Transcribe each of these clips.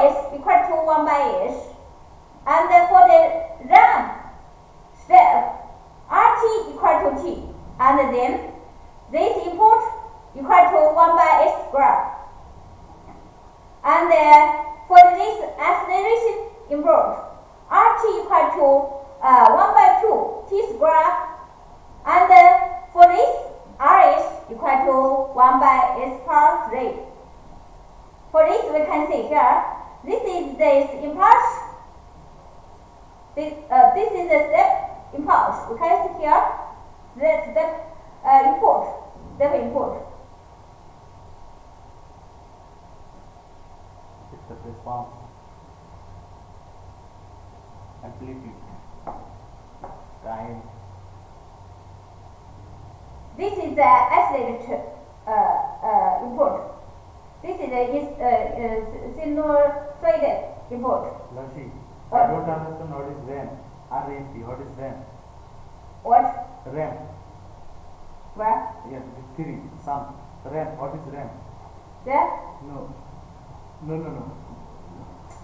s equal to 1 by s, and for the ramp step, rt equal to t, and then this input equal to 1 by s squared. And for this acceleration input, rt equal to 1 by 2 t squared, and for this rs equal to 1 by s power 3. For this we can see here, this is this impulse, this is the step impulse. We can see here the step input. It's the response, amplitude, time. This is the accelerated input. This is the sinusoidal input. Lashi, I don't understand what is RAM. RAMP, what is RAM? What? RAM. Where? Yes, the 3, some. RAM, what is RAM? There? No.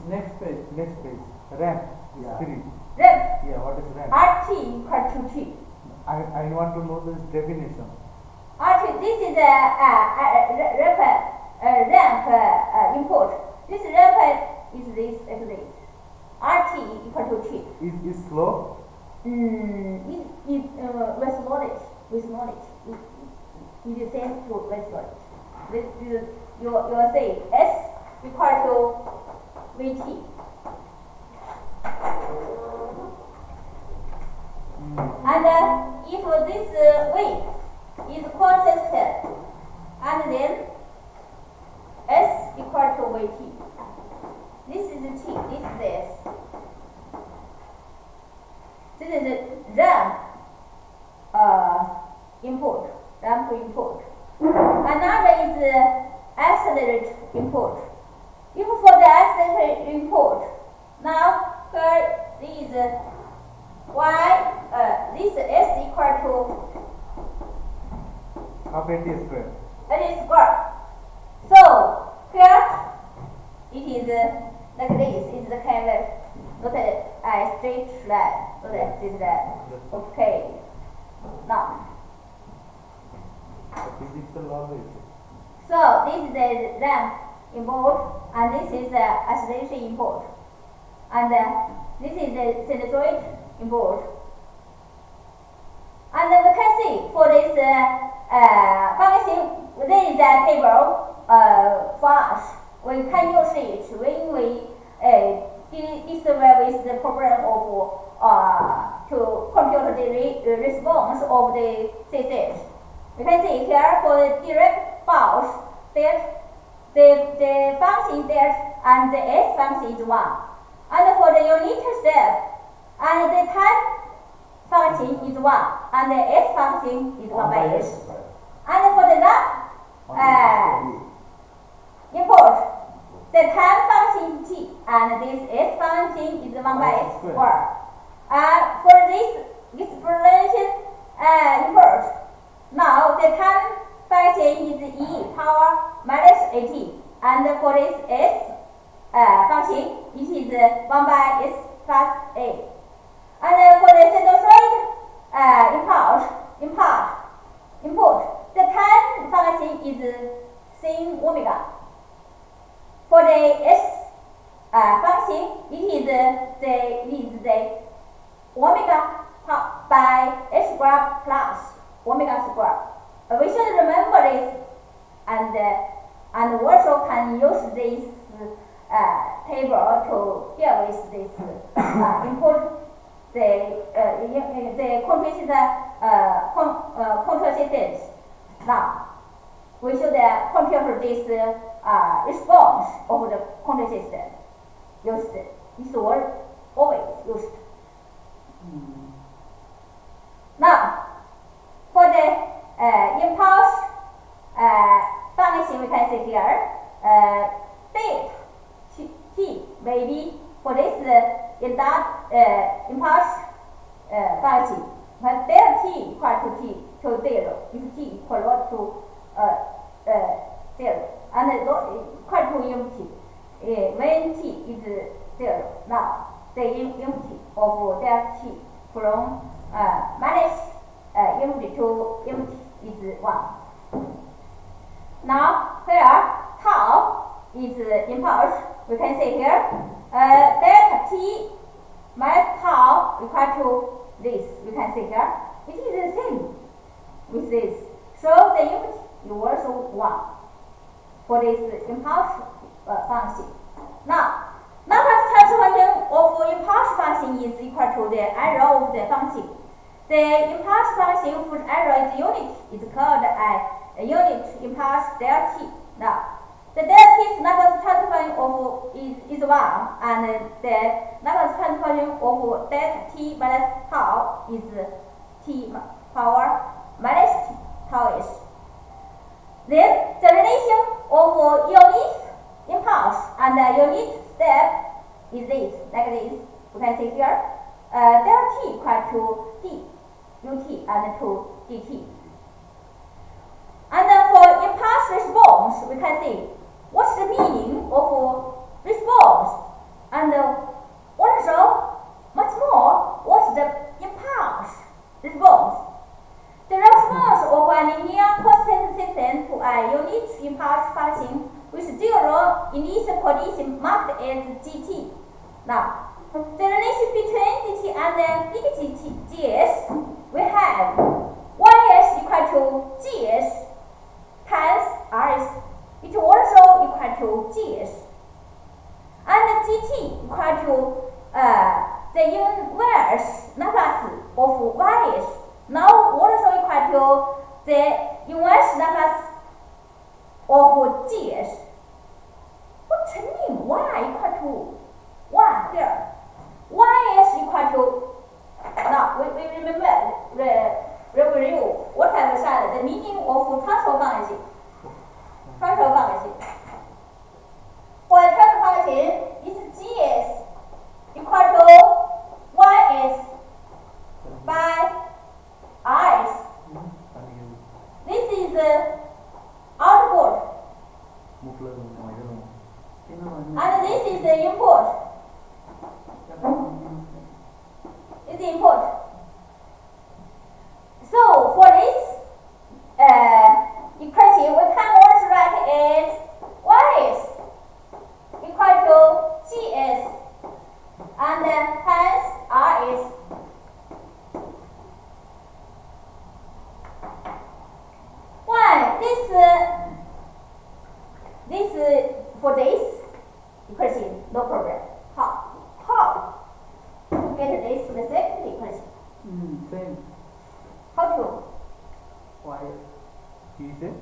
Next page. RAM is 3. RAM. Yeah, what is RAM? RT equal to T. I want to know this definition. RT, this is a ramp input. This ramp is this like this. RT equal to T. Is slow? With knowledge. It is same to with knowledge. You will say S equal to VT. And if this weight is consistent, and then S equal to VT. This is the T, this is the S. This is the ramp input. Another is accelerate input. If for the accelerate input, now here is y, this S equal to half AT square. It is square. So here it is like this. It's the kind of not a straight line. Okay. Now. The physics law is. So this is the ramp input, and this is the acceleration input, and this is the sinusoid input. And we can see for this function, there is a table for us. We can use it when we deal with the problem of to compute the response of the system. We can see here for the direct pulse that the function that and the S function is 1. And for the unit step, and the time function is 1, and the S function is 1 by S. And for the ramp input, the time function is T, and this S function is 1 by S square. For this explanation input, now the time function is e power minus at, and for this S function, it is 1 by S plus a. And for the sinusoid input, the time function is sin omega. For the S function, it is the omega by S square plus omega square. We should remember this, and also can use this table to deal with this input. The control systems. Now we should compute this response of the control system. This word always used. Now for the impulse function, we can see here state t maybe for this in that impulse function, but delta t equal to 0 if t equal to 0 and equal to empty. when t is 0, now the infinity of delta t from minus infinity to infinity is 1. Now here tau is impulse. We can say here delta t minus tau equal to this. We can say here it is the same with this. So the infinity is also 1 for this impulse function. Now, Laplace transform of impulse function is equal to the error of the function. The impulse function whose error is unit is called a unit impulse delta t. Now, the delta t's Laplace transform of is 1, and the Laplace transform of delta t minus tau is t power minus t tau is. Then the relation of unit impulse and unit step is this, like this. You can see here, delta t equal to d ut and to dt. And for impulse response, we can see what's the meaning of response, and also much more what's the impulse response. The response of a linear constant system to a unit impulse function with 0 initial position marked as gt. Now, the relation between gt and big gs, we have ys equal to gs times rs. It also equal to gs. And gt equal to the inverse Laplace of ys. Now also equal to the inverse Laplace of gs. What do you mean y equal to 1 here? Y is equal to, now we remember review what I have said, the meaning of transfer function. Transfer function. For the transfer function, it's gs equal to ys by rs. This is output, and this is the input. It's the input. So for this equation, we can also write it ys equal to gs and hence rs. Why this for this equation, no problem. How to get this to the second equation? Same. How to? Why? You say?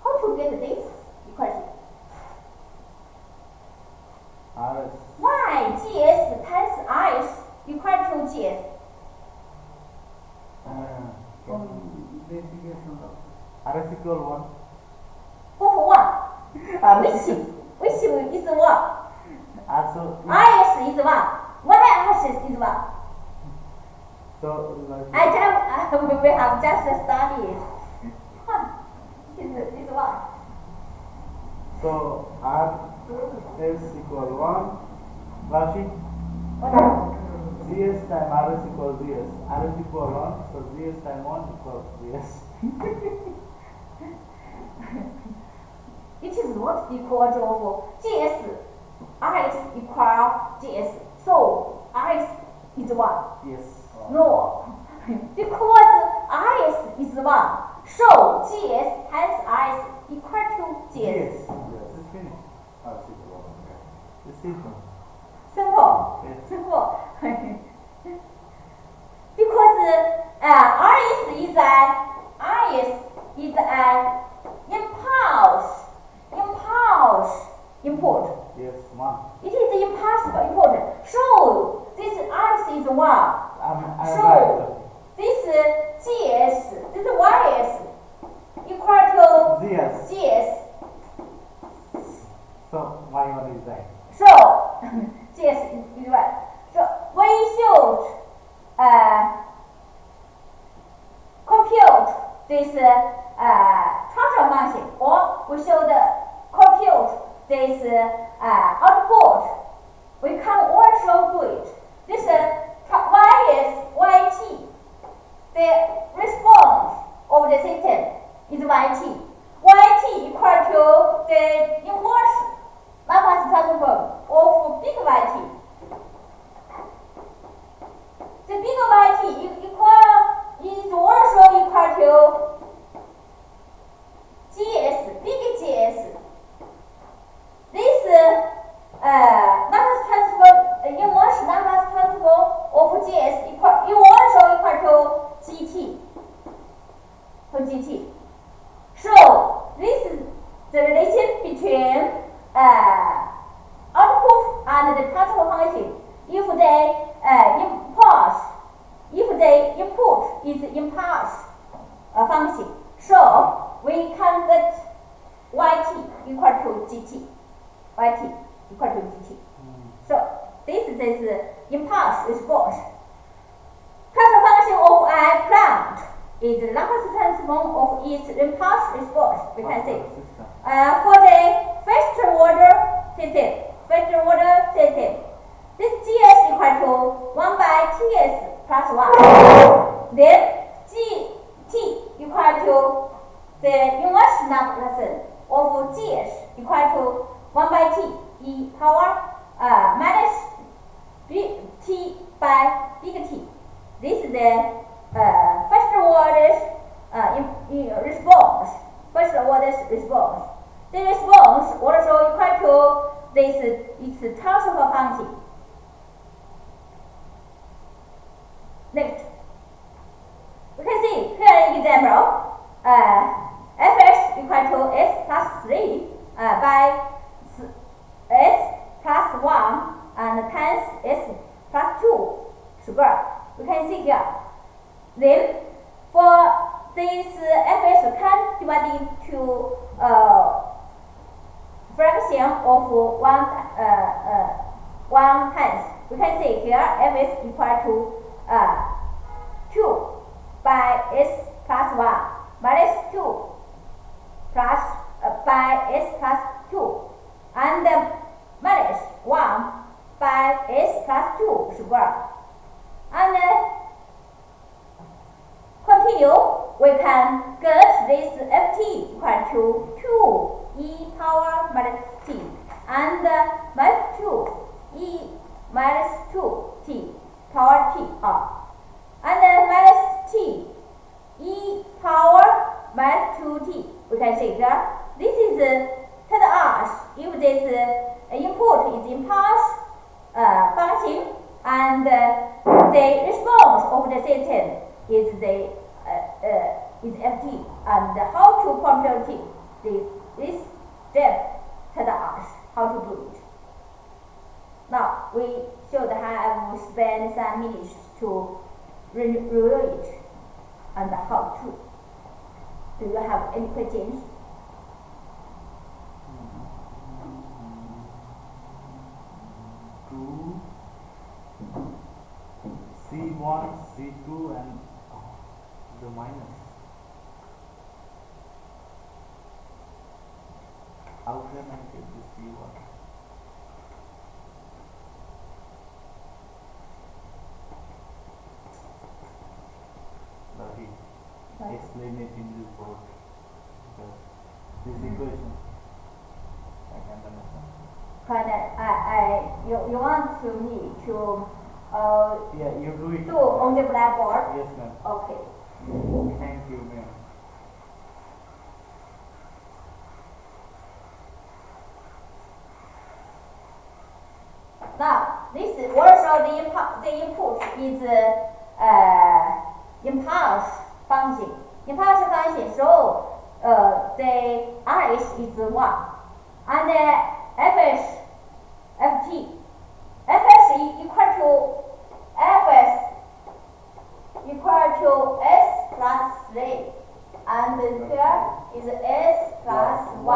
How to get this equation? RS. Why gs times rs equal to gs? RS equal 1. What 1? Which is 1? Also, Rs is 1. Ys is 1. so we have just studied. It's 1. So R is equal 1. Rashi? What? Gs time Rs equals Gs. Rs equal 1. So Gs time 1 equals Gs. It is not because of gs. Rs equal gs. So Rs is 1. Yes. No. Because Rs is 1. So gs times Rs equal to gs. Yes. It's finished. RS equal 1. Okay. It's simple. Simple. Yes. Simple. Because Rs is an impulse input. Yes, 1. It is impossible input. So this Rs is 1. I'm So right. this gs, this ys equal to Gs. gs. So y1 is right. So gs is right. So we should compute this transfer function, or we should compute this output, we can also do it. This y is yt. The response of the system is yt. Yt equal to the inverse Laplace transform of big yt. The big yt is also equal to gs, big gs. This Laplace transform, inverse Laplace transform of gs is also equal to gt. So this is the relation between output and the transfer function. If the input is impulse function, so we can get yt equal to gt. Yt equal to gt. So this is impulse response. Transfer function of a plant is the Laplace transform of its impulse response. We can say for the first order system, this gs equal to 1 by ts plus 1. Then gt equal to the inverse Laplace of gs equal to 1 by t e power minus t by big T. This is the first order's response. First order's response. The response also equal to this its transfer function. Next, we can see here an example. Fx equal to s plus 3 by s plus 1 and times s plus 2 square. We can see here. Then for this fx can divide into fraction of one times. We can see here fx equal to 2 by s plus 1 minus 2 plus by s plus 2 and minus 1 by s plus 2 square. And continue, we can get this ft equal to 2 e power minus t and minus 2 e minus 2 t power t and minus t e power minus 2t. We can see here. This is tell us if this input is impulse function and the response of the system is ft and how to compute it. This step tell us how to do it. Now we should have spent some minutes to review it and how to. Do you have any questions? C1, C2 and the minus. How can I get this C1? Explain it in this board because this equation I can't understand. But you want to me to yeah, you do it do on the blackboard? Yes, ma'am. Okay. Thank you, ma'am. Now this is also the input is impulse function. Impulse function, so the rs is 1 and fs ft fs equal to s plus 3 and here is s plus 1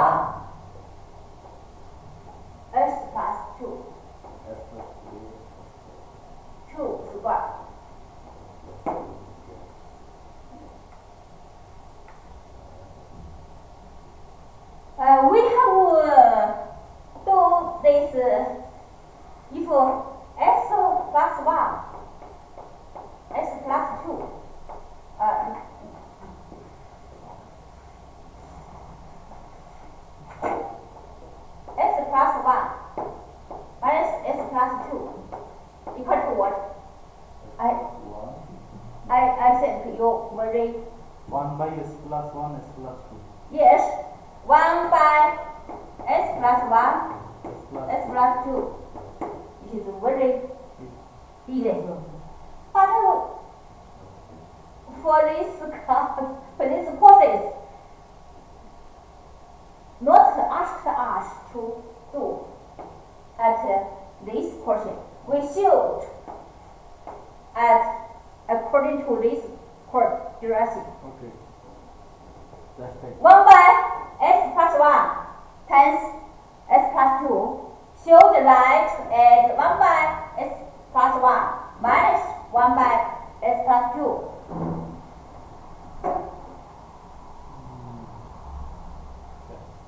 s plus 2 square. We have plus 1, s plus 2. Yes, 1 by s plus 1, s plus 2. It is very easy. But for this class, for this courses, not asked us to do at this portion. We should at according to this course direction. Okay. That's right. 1 by s plus 1 times s plus 2 should write as 1 by s plus 1 minus 1 by s plus 2.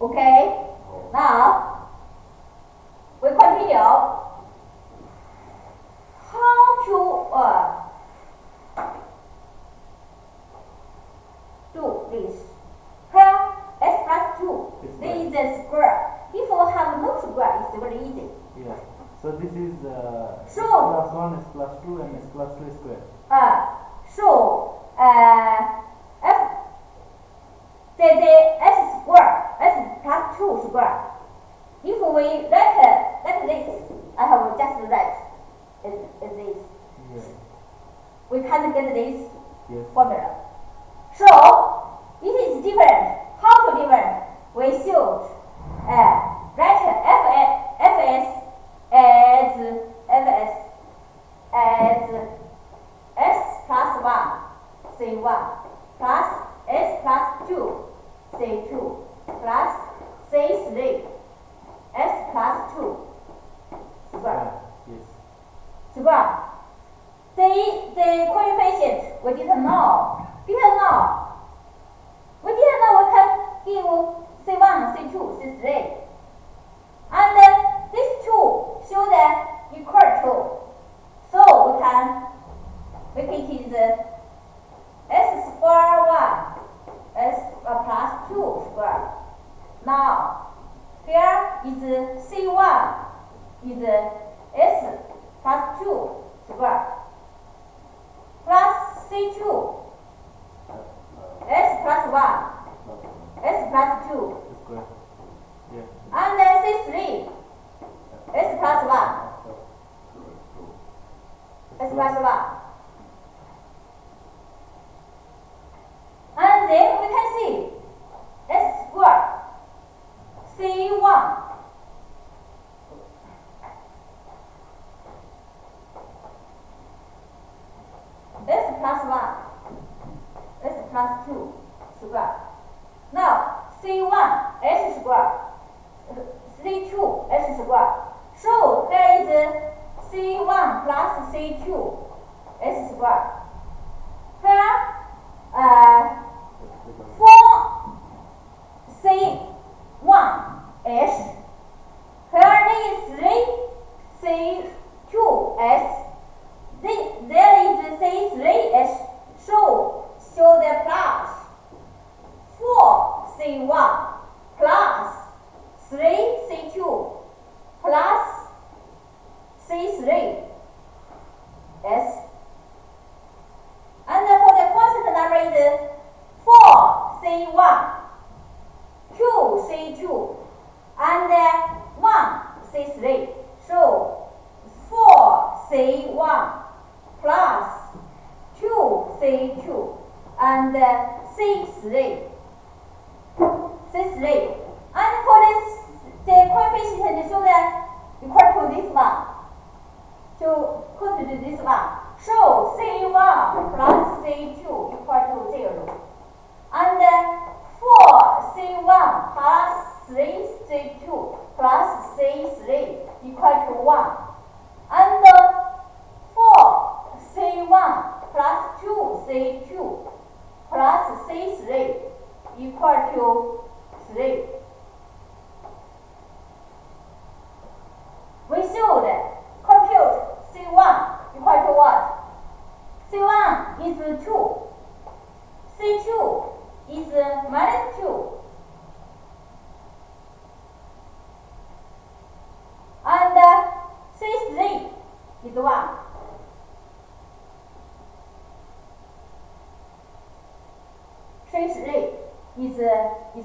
Okay? Now, we continue. How to do this? Here, s plus 2. This is a square. If you have no square, it's very easy. Yeah. So this is s So, plus 1, s plus 2, and s plus 2 square. The s square, s plus 2 square. If we write like this, I have just write is this. Yeah. We can't get this Yes. formula. So it is different. How to different? We should write fs as s plus 1 c1 plus s plus 2 c2 plus c3 s plus 2 square. Yes. Square. The coefficient we didn't know. We didn't know we can give c1, c2, c3. And these two should equal to. So we can make it is s square 1 s plus 2 square. Now here is c1 is s plus 2 square plus c2 s plus 1 s plus 2 Square. Yeah. and c3 s plus 1 s plus 1. And then we can see s square c1 s plus 1 s plus 2 square. Now c1 s square c2 s square. So here is c1 plus c2 s square. Here for c1 s, here is 3 c2 s. There is c3s, so show the plus 4 c1 plus 3 c2 plus c3 s. And for the constant number is 4 c1 2 c2 and 1 c3. So 4 c1 plus 2 c2 and c3. And for this, the coefficient should equal to this one. To put this one. So c1 plus c2 equal to 0. And 4 c1 plus 3 c2 plus c3 equal to 1. And 4 c1 plus 2 c2 plus c3 equal to 3. We should compute c1 equal to what? c1 is 2. c2 is minus 2. And c3 is 1.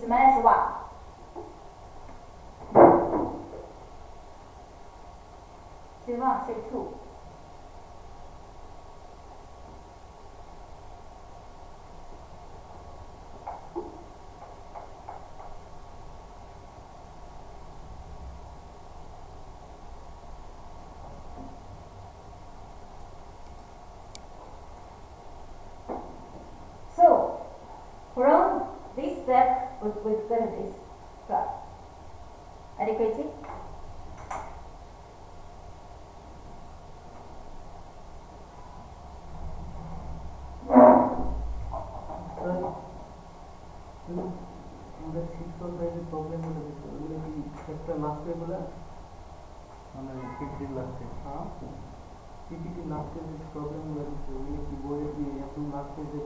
is minus 1. C1, C2. So, from this step, we get this graph. Adequate? আমাদের 6 or 5 problem হলো ওগুলো কি একটা লাস্টে বলে মানে PPT লাস্টে হ্যাঁ পিপিটি লাস্টে যে প্রবলেম হলো ওগুলো কি বইয়ে কি একদম লাস্টে যে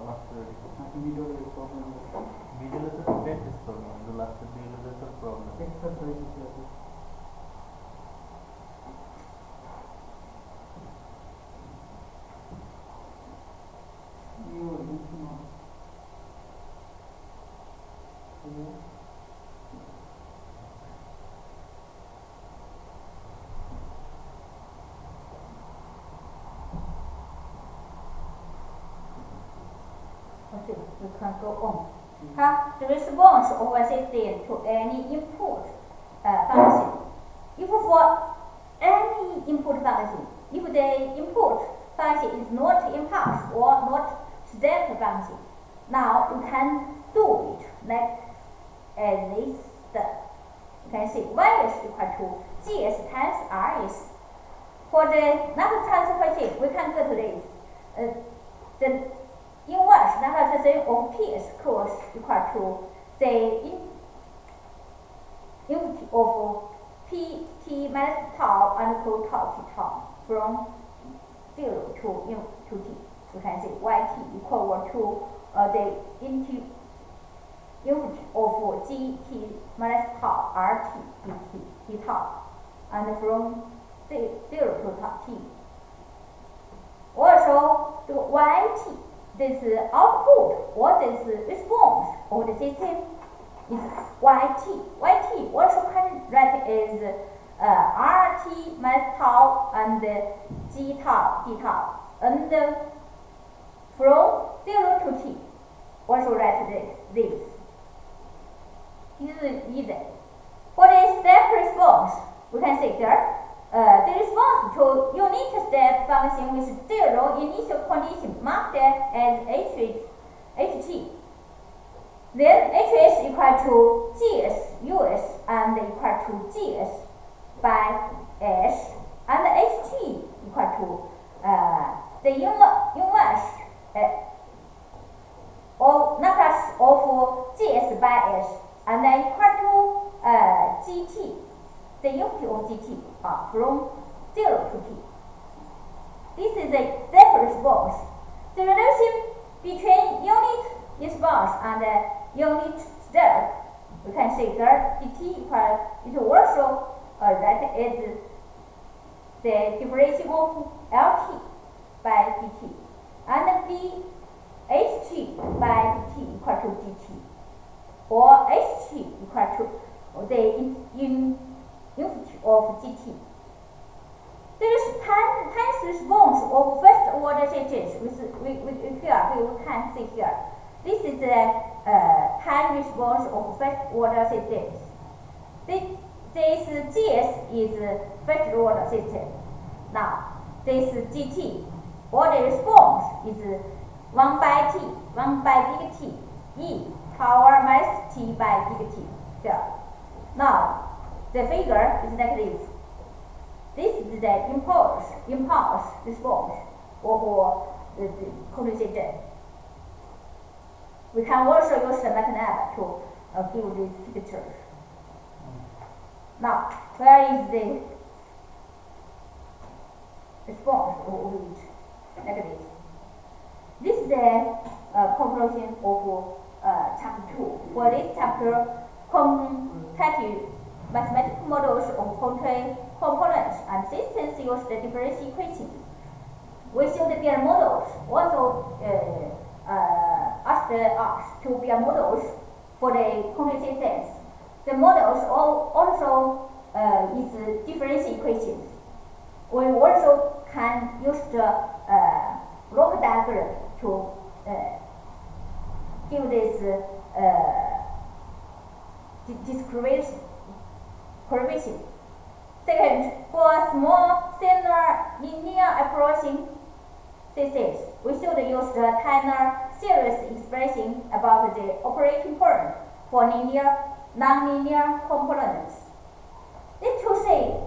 লাস্টে নাকি মিডলে প্রবলেম মিডলে তো প্র্যাকটিস করব যে লাস্টে দিলে তো প্রবলেম এক্সারসাইজ আছে We can go on. The response of a system to any input function. If for any input function, if the input function is not impulse or not step function, now you can do it like this step. You can see y is equal to gs times rs. For the Laplace transfer function, we can go to this. The inverse Laplace transform of p is equal to the infinity of pt minus tau and equal tau t tau from 0 to t. We can say yt equal to the infinity of gt minus tau rt t tau and from 0 to t. Also, the yt, this output or this response of the system is yt. Yt also can write as rt minus tau and g tau d tau, and from 0 to t also write this. This is easy. For the step response, we can say here the response to unit step function with 0 initial condition marked as ht. Then h is equal to gs us and equal to gs by s, and ht equal to the inverse of Laplace of gs by s, and then equal to gt, the infinity of gt from 0 to t. This is a step response. The relation between unit response and unit step, we can say that dt equal is also write as the differential of lt by dt, and ht by dt equal to dt, or ht equal to the infinity of gt. There is time response of first order systems. Here we can see here. This is the time response of first order systems. This gs is first order system. Now this gt or the response is 1 by t, 1 by big T, e power minus t by big T here. Now the figure is like this. This is the impulse response of the composition. We can also use the MATLAB to give these pictures. Now, where is the response of it? Like this. This is the conclusion of chapter 2. For this chapter, quantitative mathematical models of concrete components and systems use the differential equations. We showed their models also asked us to build models for the concrete systems. The models also is difference equations. We also can use the block diagram to give this discrimination. Second, for small similar linear approaching systems, we should use the Tanner series expression about the operating point for linear, non-linear components. That to say,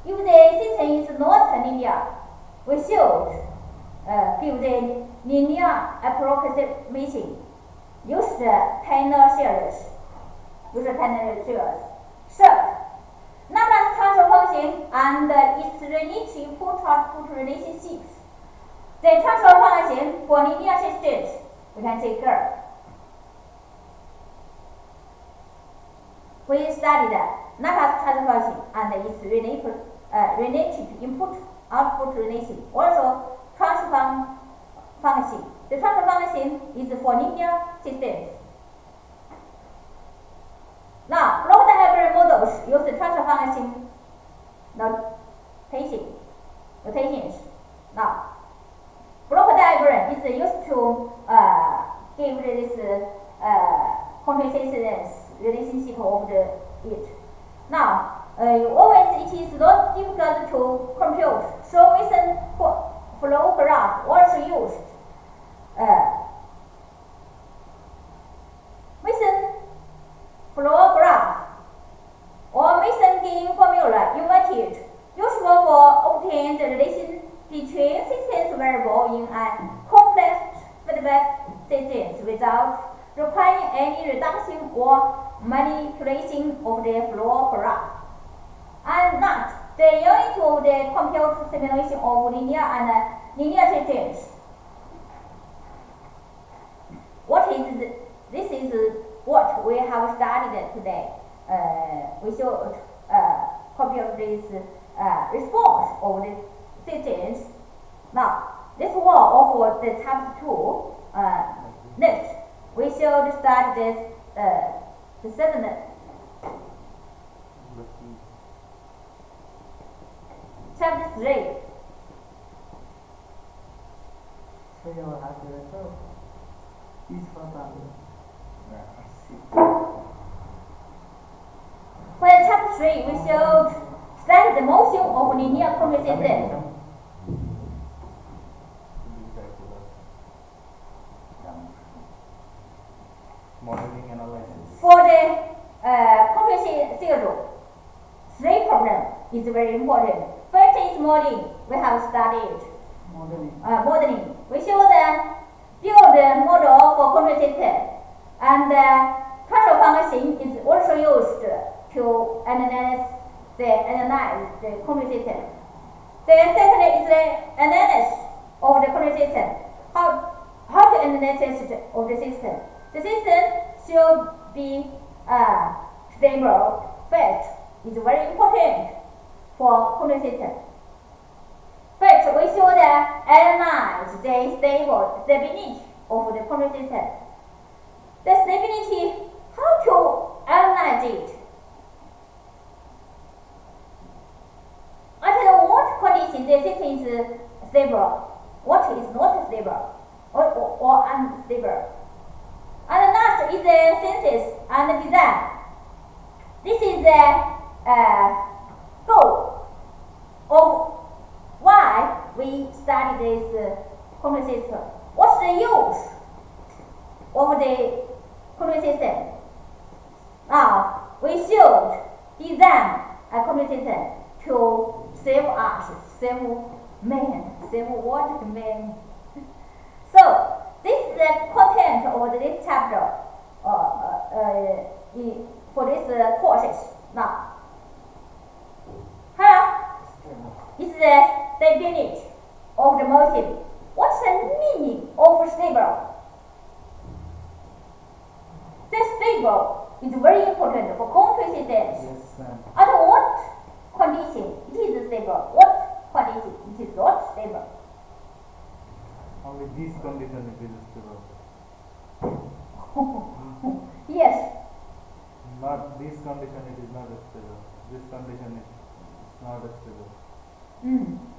if the system is not linear, we should give the linear approximation. Use the Tanner series. Third, Laplace transfer function and its relative input-output relationships. The transfer function for linear systems, we can take here. We studied Laplace transfer function and its relative input-output relation. Also, transfer function. The transfer function is for linear systems. Now, block diagram models use the transfer function notations. Now, block diagram is used to give this compensations relationship of it. Now, always it is not difficult to compute, so Mason flow graph also used. Mason flow graph or Mason gain formula inverted, useful for obtaining the relation between systems variable in a complex feedback systems without requiring any reduction or manipulation of the flow graph. And not the unit of the compute simulation of linear and linear systems. This is what we have studied today. We should compute this response of the systems. Now, this was of the chapter 2. Next, we should start the seventh. Chapter 3. So you will have to resolve each one. For chapter 3, we should study the motion of linear concrete systems. Modeling analysis. For the concrete theory, 3 problem is very important. First is modeling. We have studied modeling. We should build a model for concrete system, and transfer function is also used to analyze the concrete system. The second is the analysis of the concrete system. How to analyze of the system? The system should be stable. First, is very important for concrete system. First, we should analyze the stability of the concrete system. The stability, how to analyze it? At what condition the system is stable, what is not stable, or unstable. And last is the synthesis and design. This is the goal of why we study this concrete system. What's the use of the concrete system? Now, we should design a concrete system to save us, save man, save what man. So, this is the content of this chapter for this courses. Now, here is the stability of the motion. What's the meaning of stable? The stable is very important for concrete systems. Yes, ma'am. At what condition it is stable? What condition it is not stable? Only this condition it is stable. Yes, not this condition, it is not stable. This condition is not stable.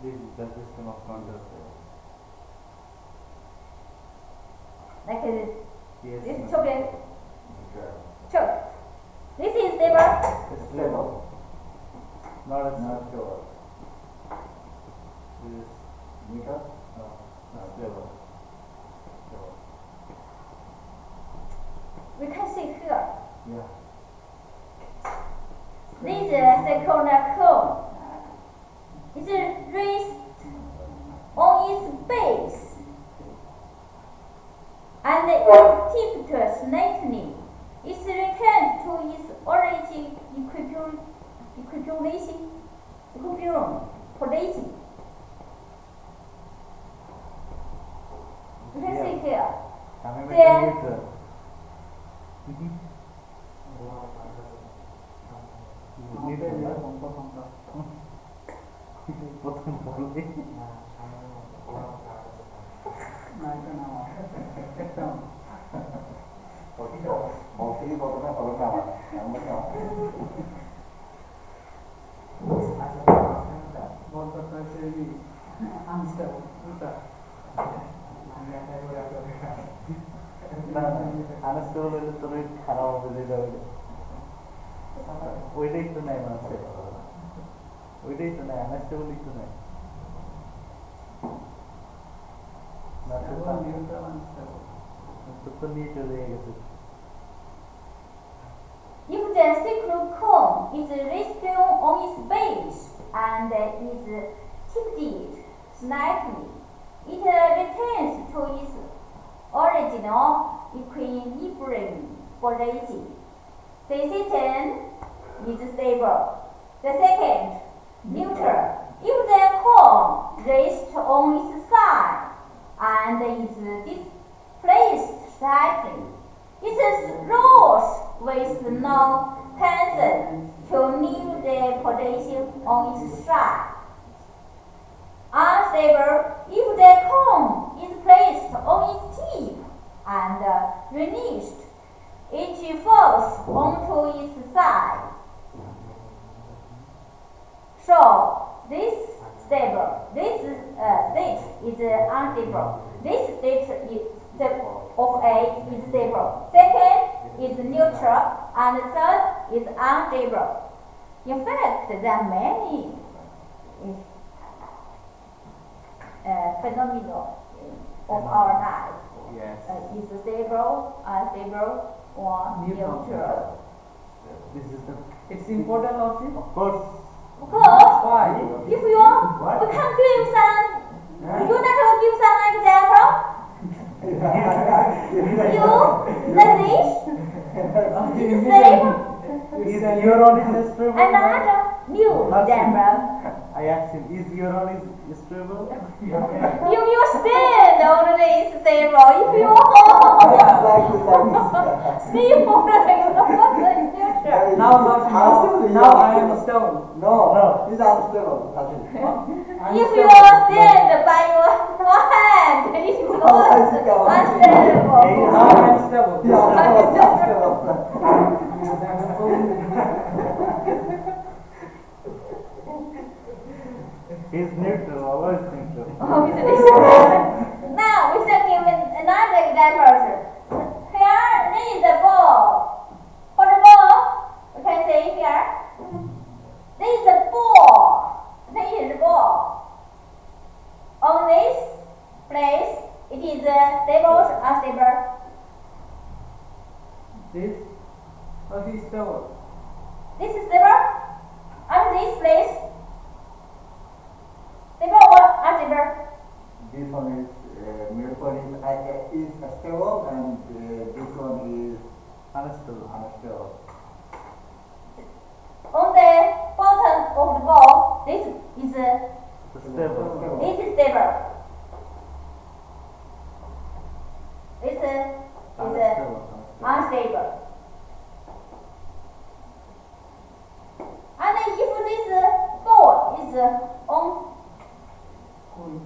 This is the system of contours. Like this. Yes. This ma'am. chocolate. Sure. This is stable. Stable. Not stable. Not sure. This is Meter? stable. We can see here. Yeah. This circular cone is raised on its base and if tipped slightly, it returns to its origin equilibrium position. You can see here. There. Neutral. প্রথম বললে Mostly problem আমার না unstable হলে তোর খারাপ হবে যেটা হইলে ওইটাই তো নাই মানুষে ওইটাই তো নাই আনস্টেবলই তো নাই তো নিয়ে চলে গেছে If the circular cone is resting on its base and is tipped slightly, it returns to its original equilibrium position. The system is stable. The second, neutral. If the cone rests on its side and is displaced slightly, it rolls with no tension to leave the position on its side. Unstable if the cone is placed on its tip and released, it falls onto its side. So this stable, this state is unstable. This state is of A is stable. Second is neutral, and third is unstable. In fact, there are many phenomena of our life. Yes. Is stable, unstable, or neutral. This is the It's important also. of course Because Why? if you we can give some, you not give some example. You like this, is same, is neuron is stable another new example. I asked him is neuron is stable If you stand only is stable. If you sleep only is neutral. Now I am stable. No, No. it's unstable. If you stand by your hand, it is not unstable. Now I am stable. is neutral always neutral Oh, it's neutral. Now we shall give another example. Here is a ball. For the ball, we can say here. This is a ball. This is a ball. On this place, it is stable or unstable. This is stable. This is stable. On this place, stable or unstable. This one is miracle is stable and this one is unstable unstable. On the bottom of the ball, this is stable this is stable. This is unstable. And if this ball is on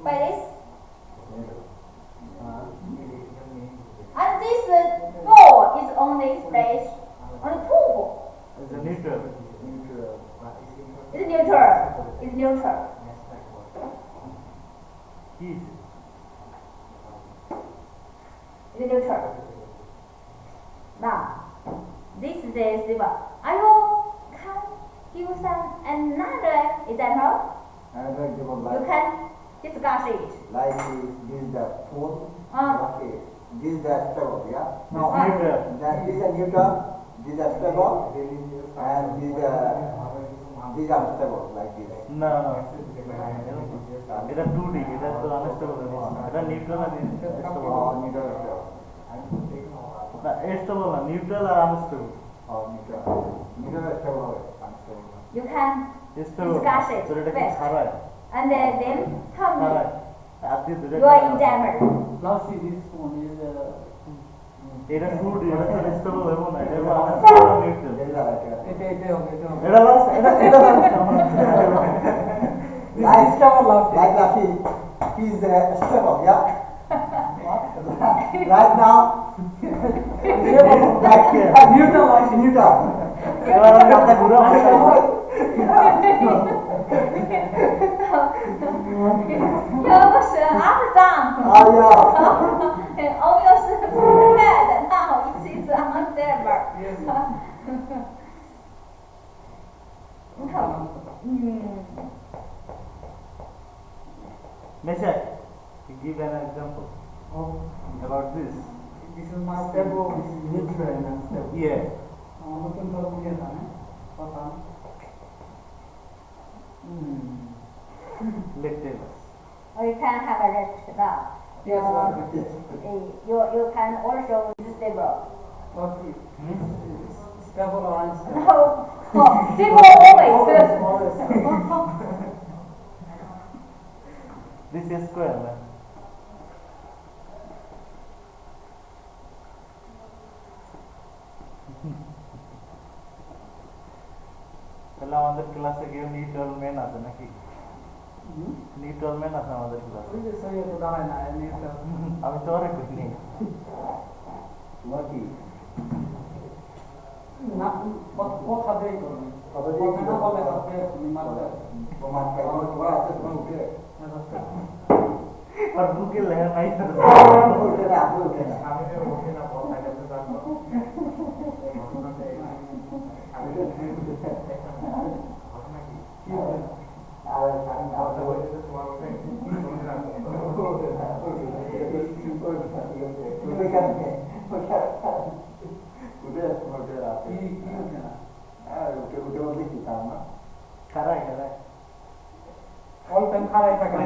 by this, and this ball is on this place, on the tube, neutral. It's neutral. Yes. It's neutral. Now, this is the symbol. I can give some another example. Another example You like, can discuss it. like this is the phone. Okay. This is the stable, yeah? No, neutral. Then this is a neutral, this is a stable, and this is unstable, like this. No, no. এটা 2D, এটা তো unstable জিনিস না। এটা neutral আর stable। Oh, neutral, stable. না, stable না, neutral R unstable। Oh, neutral. Neutral, stable, unstable. You can Stable। discuss it তো এটা কি first. খারাপ? And then tell me খারাপ। আপনি দুটো your example. Now see this one is এটা 2D, এটা তো stable হইব না, এটা হলো unstable R neutral। This is a neutral. এটা হবে এটা last, এটা Like, stable last. like Lucky, he's stable, yeah? Right now, like Neutral last. neutral. এবার আমি আপনাকে ঘুরে Yours up down. Oh, yeah. On your head now it is unstable. Yes. Mesha, give an example about this. This is my stable. This is neutral and unstable. Yeah. নতুন করে বুঝিয়ে দাও কথা Let's tell us. Or you can have a rest now. Yes, You can also use stable. what is stable or unstable? No, stable always. Always. This is square, man. তাহলে আমাদের ক্লাসে কেউ neutral man আছে নাকি? Neutral man আছে আমাদের ক্লাসে? ওই যে সইয়ে তো দাঁড়ায় না neutral. আমি তো অনেক করিনি। Lucky. না কথা দিয়ে করবে কথা দিয়ে কথা না বলে আপনি মারবে প্রমাণ করে তোমার আছে তোমার উঠে আর বুকে লেখা নাই তো। উঠে না আপনি উঠে না আমি যে ওঠে না কথা বলতে জানবো ঘটনা কি আর আমি কথা বলতে তোমার ওঠে শুনে রাখবো উঠে কেন উঠে উঠে রাখে কি উঠে না হ্যাঁ উঠে উঠে বলতে কি তার না খারাই খারাই। অল টাইম খারাই থাকে না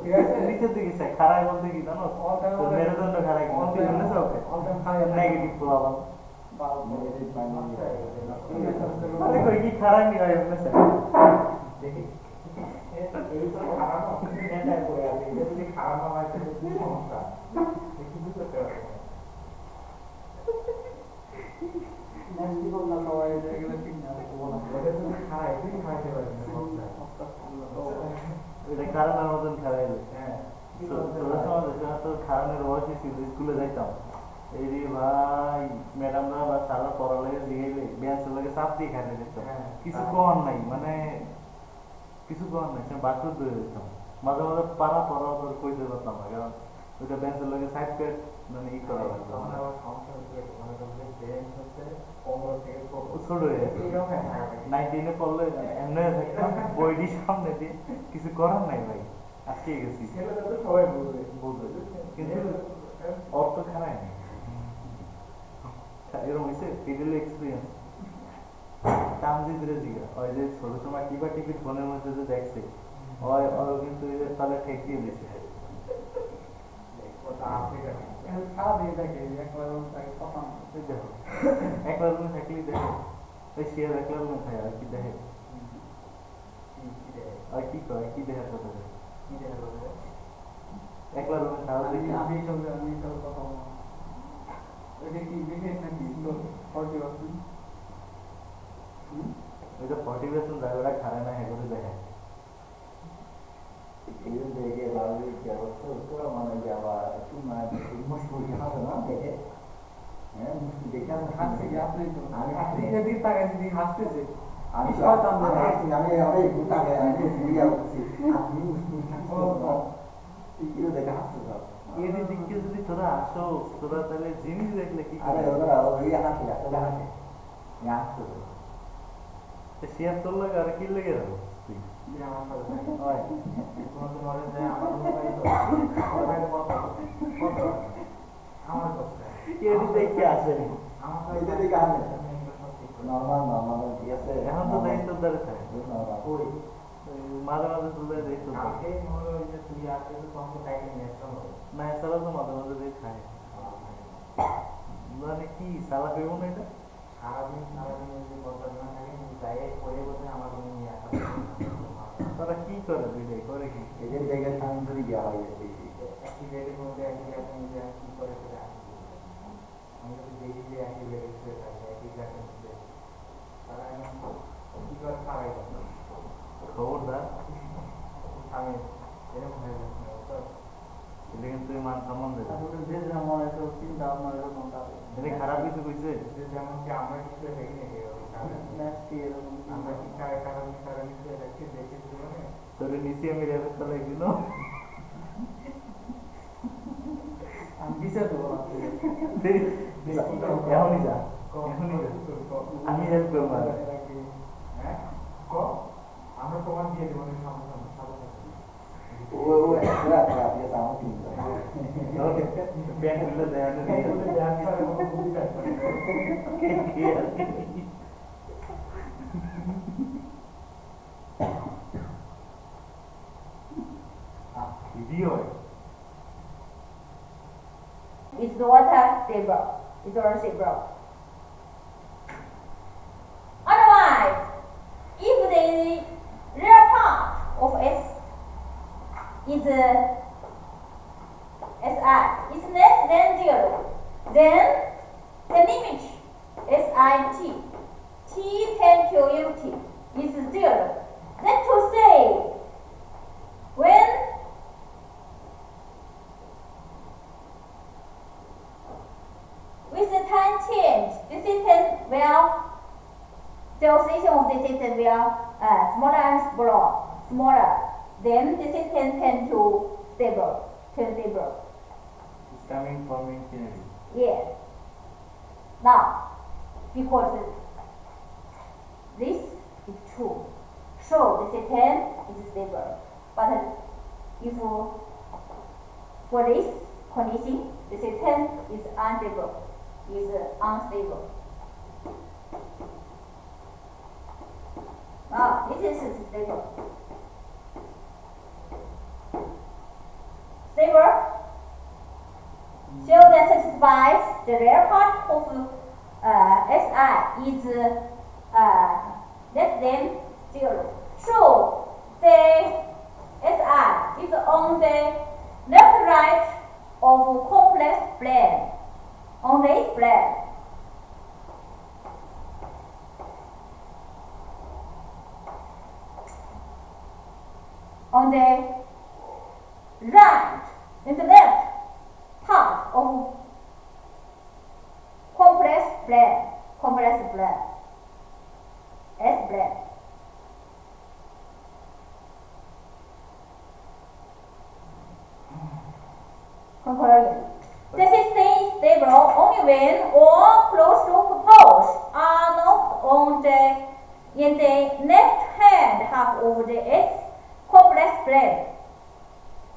ঠিক আছে নিচের দিকে চাই, খারাই বলতে কি জানো? All time তো মেরুদণ্ড খারাই all কিন্তু time মনে ওকে all time খারাই নেগেটিভ বলালাম। নেগেটিভ মানে আরে কই কি খারাই নি হয় মনে চাই। দেখি এই তো খারাপ এটা করে আছে এটা যদি খারাপ না হয় তাহলে কি সমস্যা দেখি বুঝতে পারবে নেক্সট জীবন না সবাই এগুলো ঠিক না বলা এটা যদি খারাপ তুই খাইতে পারবি না সমস্যা এটা কারণের মতন খারাই হলো। হ্যাঁ ছোট সমাজে তো খারাপের বয়সে ছিল, স্কুলে যাইতাম। এই রে ভাই ম্যাডামরা বা স্যাররা পড়ালে দিয়ে বেঞ্চের লাগে চাপ দিয়ে খাইতে দিতাম। কিছু কর নাই, মানে কিছু কর নাই, সে বাথরুম ধরে দিতাম। মাঝে মাঝে পাড়া পড়াও তোর কইতে পারতাম না, কারণ ওইটা বেঞ্চের লাগে সাইড পেট মানে ই করা লাগতো। তখন আবার সমস্যা হচ্ছে মানে তোমাদের বেঞ্চ হচ্ছে 15 থেকে ছোট হয়ে গেছে। 19 পড়লে এমনি থাকতাম, বইটি সামনে দিয়ে কিছু করার নাই ভাই, আটকে গেছি। ছেলেদের তো সবাই বুঝবে বুঝবে কিন্তু অর্থ খারাপ নেই। এরকম হয়েছে ফিডেল এক্সপিরিয়েন্স তামজিদের জিগা ওই যে ছোট সময় টিপা টিকিট ফোনের মধ্যে যে দেখছে ওই ওই কিন্তু তাহলে ঠেক দিয়ে দিয়েছে। ওটা আফ্রিকা সারা দিয়ে থাকে একবার তাকে কথা দেখো একবার রুমে থাকলেই দেখো ওই শেয়ার একলা রুমে খায় আর কি দেখে আর কি করে কি দেখার কথা একলা রুমে খাওয়া দেখি আমি সব কথা বলবো এটা কি বিশেষ নাকি 40%? ওইটা 40% ড্রাইভাররা খায় না হেগরে দেখে ये देखे लावे क्या होता है उसका माना जावा तू माना मुश्किल यहाँ से ना देखे हैं मुश्किल देखा হাসছে কি আপনি তো আমি হাসছি। এদিক তাকায় যদি হাসতেছে আমি বুঝাবে আমি বুঝিয়া বলছি আপনি এগুলো দেখা হাসছে সব এর দিকে যদি তোরা আসো তোরা তাহলে জিনিস দেখলে কি আরে ওরা ওই হাসি আসলে হাসে হাসছে শেয়ার তোর লাগে আর কি লেগে যাবো আমার সাথে হয় তোমাদের মনে যায় আমার আমার কথা এর দেখে আসে আমার এটা দিকে আসে নরমাল ঠিক আছে এখন তো দায়িত্ব ধরে থাকে ওই মাঝে মাঝে তোদের দায়িত্ব কালকে মনে হয় যে তুই আসলে তো তোমাকে টাইম ন্যাশনাল হবে না সালা তো মাঝে মাঝে দিয়ে খায় মানে কি সালা পেব না এটা সারাদিন যদি বদল না থাকে যাই করে বসে আমার কোনো নিয়ে আসা তারা কি করে দুইটাই করে কি এদের জায়গায় সামনে ধরে গিয়া হয় একই বেডের মধ্যে একই আপনি যে কি করে সেটা আমি যদি দেখি যে একই বেডে শুয়ে থাকে একই জায়গায় শুয়ে তারা কি করে খাওয়াই খবরদার আমি এরকম হয়ে যাচ্ছে এটা কিন্তু মান সম্মান দেবে যে যেমন একটা চিন্তা আপনার এরকম থাকে এটা খারাপ কিছু কইছে যে যেমন কি আমরা কিছু দেখি নাকি নেক্সট এরকম আমরা কি কারণ কিছু দেখছি দেখি জীবনে তোর নিচে আমি রেপের তলে একদিন আমি বিচার দেবো না এখনই যা আমি হেল্প করবো হ্যাঁ আমরা প্রমাণ দিয়ে দেবো ও একটা আপনি সামনে কিনতে ব্যাংক খুলে দেয় video It's not a table. It's not a table. Otherwise, if the real part of S is SI is less than 0, then the limit SIT t tend to infinity is 0. That's to say, when with the time change, the system will, the oscillation of the system will smaller and smaller. Then the system tend to turn stable. It's coming from infinity. Yes. Now, because this is true, so the system is stable. But if for this condition, the system is unstable. Now, this is stable. Stable. So that satisfies the real part of SI is less than 0. So the SI is on the left right of complex plane. On this plane. On the right and the left part of complex plane, S plane. Conclusion. The system is stable only when all closed-loop poles are not in the left-hand half of the S complex plane.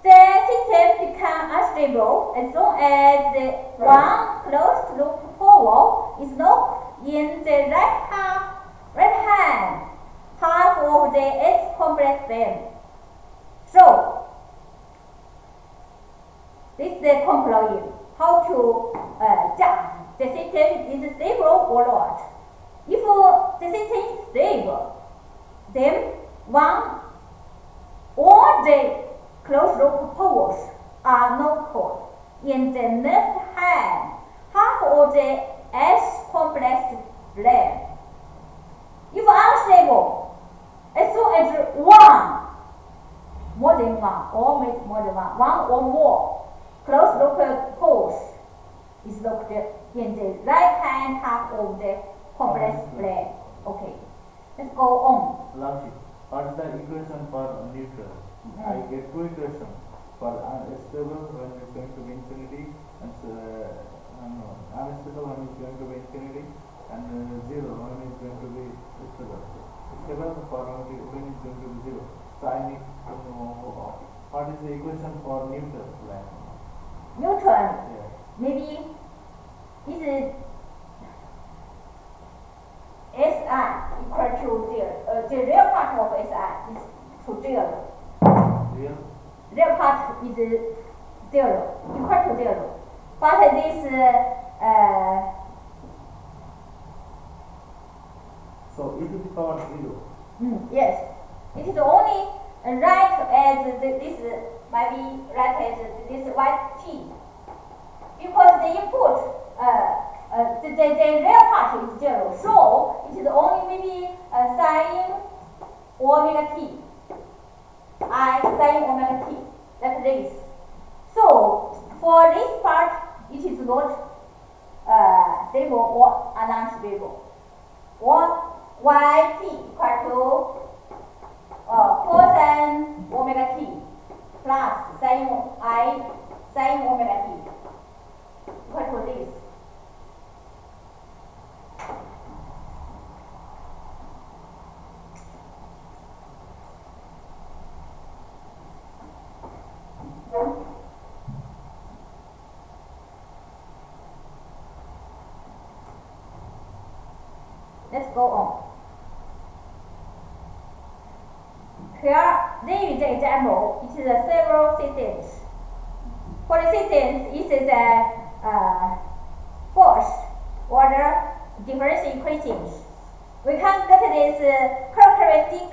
The system becomes unstable as soon as the one closed-loop pole is not in the right-hand half of the S complex plane. So, this is the conclusion. How to judge the system is stable or not. If the system is stable, then all the closed-loop poles are not caught in the left-hand half of the S complex plane. If unstable, as soon as more than one or more closed-loop poles is located in the right-hand half of the complex plane. Okay. Let's go on. Last sheet. What is the equation for neutral? I get two equations for stable when it's going to be infinity and unstable when it's going to be infinity and zero when it's going to be stable. Stable for when it's going to be zero. So I need to know what is the equation for neutral line. Neutral. Yeah. Maybe is SI equal to the real part of SI is to 0. Real? Real part is 0, equal to 0. But this so e to the power 0. yes, it is only right as this might be right as this yt, because the input the real part is 0, so it is only maybe sine omega t, I sine omega t, like this. So for this part, it is not stable or unstable. Or yt equal to cosine omega t plus sine omega t equal to this. Let's go on. Here, there is an example. It is a several systems. For the systems, it is a first order differential equations. We can get this characteristic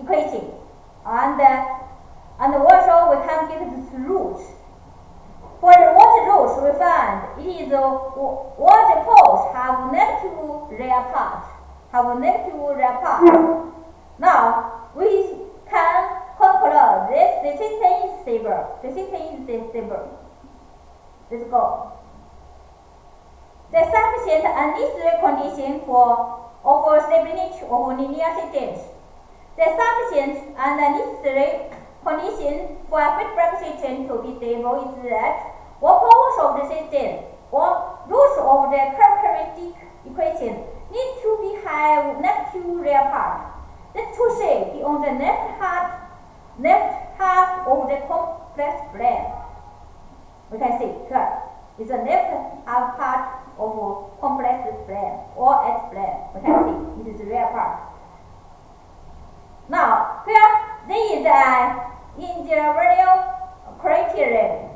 equation, and also we can get this root. For the what roots we find, it is what the poles have negative real part. Now we can conclude this the system is stable. Let's go. The sufficient and necessary condition for stability of linear systems. The sufficient and necessary condition for a feedback system to be stable is that all poles of the system or roots of the characteristic equation need to be have negative real part. That's to say, be on the left half of the complex plane. We can see here is the left half part of complex plane or S-plane. We can see it is the real part. Now here there is an invariant criterion.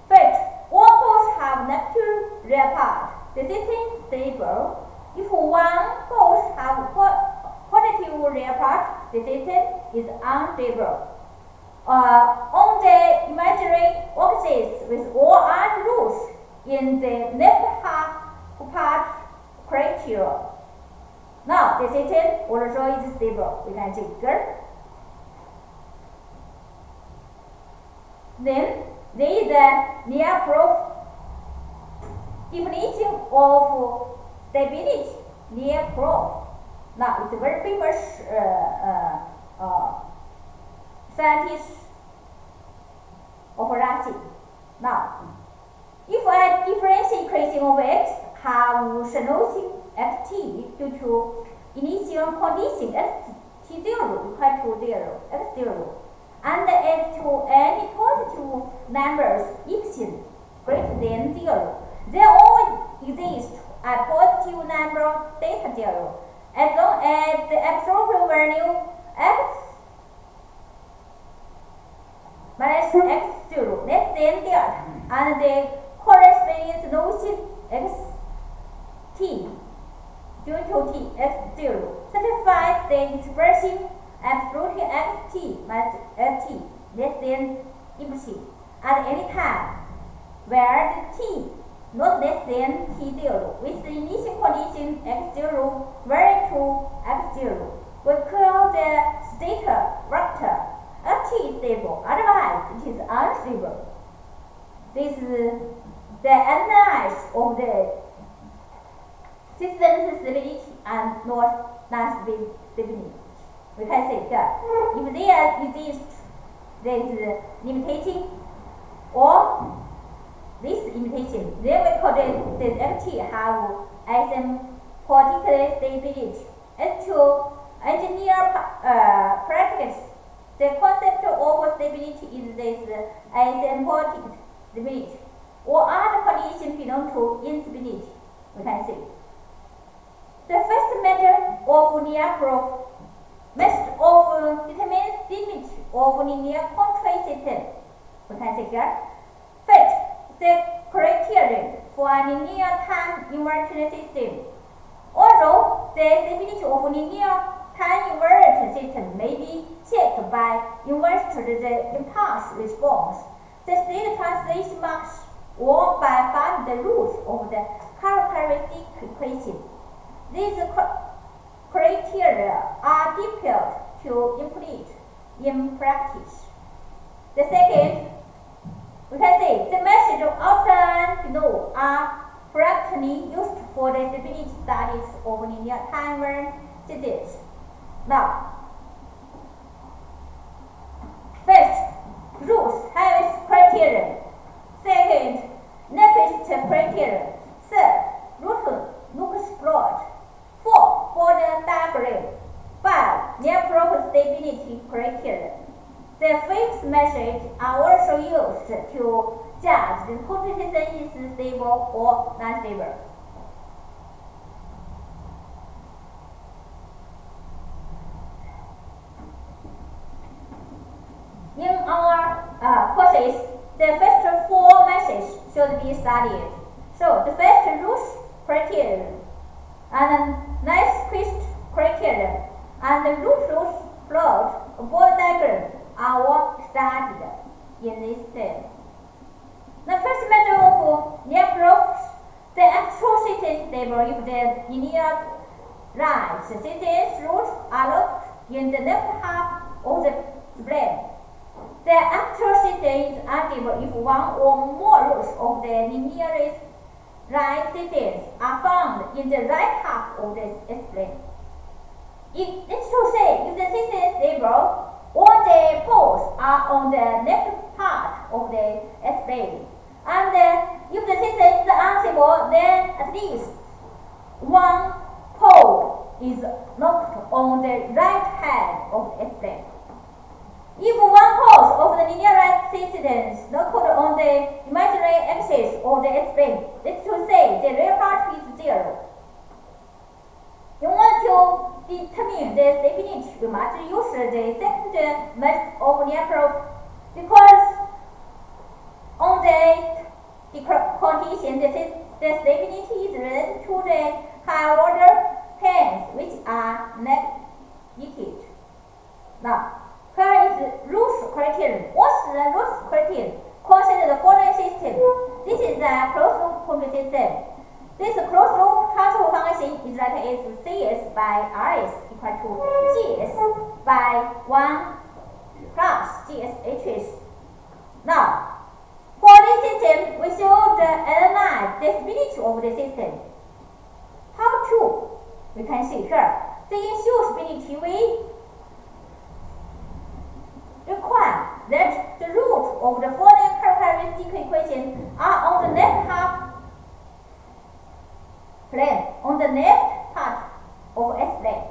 First, all poles have negative real part. The system is stable. If one pole have positive real part, the system is unstable. On the imaginary axis with all other roots in the left half part criterion. Now the system also is stable. We can check here. Then there is a near proof definition of stability. Near proof. Now it's a very famous scientist of Russia. Now, if a differential equation of x have solution xt due to initial condition xt0 equal to 0, x0, and as to any positive numbers epsilon greater than 0, there always exists a positive number theta 0 as long as the absolute value x minus x0 less than delta and the corresponding solution xt due to t x0 satisfies the expression absolute xt minus xt less than epsilon at any time where the t not less than t0 with the initial condition x0 vary to x0. We call the state vector ft is stable, otherwise it is unstable. This is the analysis of the system stability and not non-definite. We can say here, if there exists this limitation or this limitation, then we call this FT have asymptotic stability. As to engineer practice, the concept of stability is this asymptotic stability, or other conditions belong to instability. We can see the first method of linear proof must of determine limit of linear control system. We can see here. First, the criterion for a linear time-invariant system. Although the stability of linear time-invariant system may be checked by investigating the impulse response, the state translation marks, or by finding the roots of the characteristic equation. These criteria are difficult to implement in practice. The second, we can say the methods of outline below are frequently used for the stability studies of linear time-invariant systems. Now, first, Routh-Hurwitz criterion. Second, Nyquist criterion. Third, locus plot. 4. Bode diagram. 5. Lyapunov stability criterion. The fifth method are also used to judge the quantitative is stable or non-stable. In our courses, the first 4 methods should be studied. So the first Routh criterion, and Nyquist criterion, and the locus plot Bode diagram are all studied in this term. The first method of Lyapunov, the actual system is stable if the linearize system's roots are locked in the left half of the splane. The actual system is unstable if one or more roots of the linearize systems are found in the right half of the splane. It's to say, if the system is stable, all the poles are on the left part of the splane, and if the system is unstable, then at least one pole is locked on the right hand of the splane. If one pole of the linearize system located on the imaginary axis of the splane, that's to say, the real part is 0. In order to determine the stability, we must use the second method of Lyapunov, because on the condition the stability is related to the higher order terms which are negated. Now, here is Routh criterion. What's the Routh criterion? Consider the following system. This is a closed loop complete system. This closed loop transfer function is written as Cs by Rs equal to Gs by 1 plus Gs. Now, for this system, we should analyze the stability of the system. How to? We can see here. The ensure stability, we require that the root of the following characteristic equation are on the left half plane, on the left part of S plane.